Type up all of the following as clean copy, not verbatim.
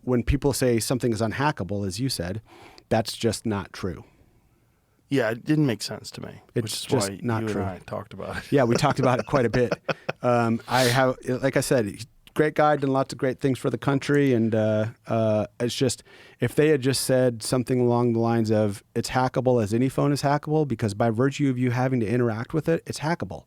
when people say something is unhackable, as you said, that's just not true. Yeah, it didn't make sense to me. It's which is just why not you true. and I talked about it. Yeah, we talked about it quite a bit. I have, like I said, great guy, done lots of great things for the country. And it's just, if they had just said something along the lines of, it's hackable as any phone is hackable, because by virtue of you having to interact with it, it's hackable.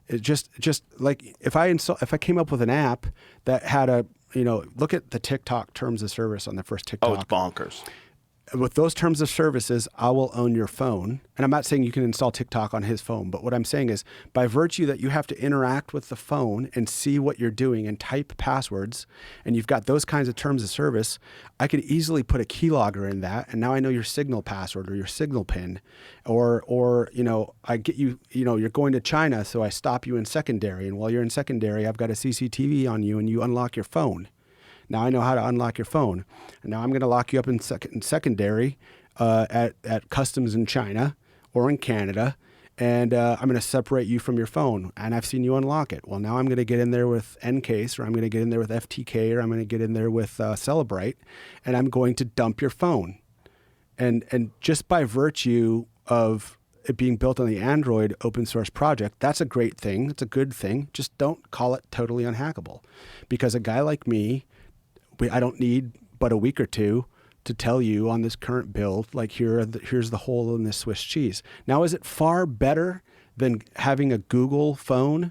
It just like if I came up with an app that had look at the TikTok terms of service on the first TikTok. Oh, it's bonkers. With those terms of services, I will own your phone. And I'm not saying you can install TikTok on his phone, but what I'm saying is by virtue that you have to interact with the phone and see what you're doing and type passwords, and you've got those kinds of terms of service, I could easily put a keylogger in that. And now I know your Signal password or your Signal pin, or I get you, you're going to China. So I stop you in secondary. And while you're in secondary, I've got a CCTV on you and you unlock your phone. Now I know how to unlock your phone. And now I'm going to lock you up in secondary at customs in China or in Canada. And I'm going to separate you from your phone. And I've seen you unlock it. Well, now I'm going to get in there with Ncase, or I'm going to get in there with FTK, or I'm going to get in there with Celebrite, and I'm going to dump your phone. And just by virtue of it being built on the Android open source project, that's a great thing. It's a good thing. Just don't call it totally unhackable. Because a guy like me, I don't need but a week or two to tell you on this current build, like here's the hole in this Swiss cheese. Now, is it far better than having a Google phone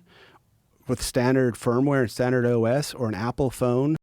with standard firmware and standard OS, or an Apple phone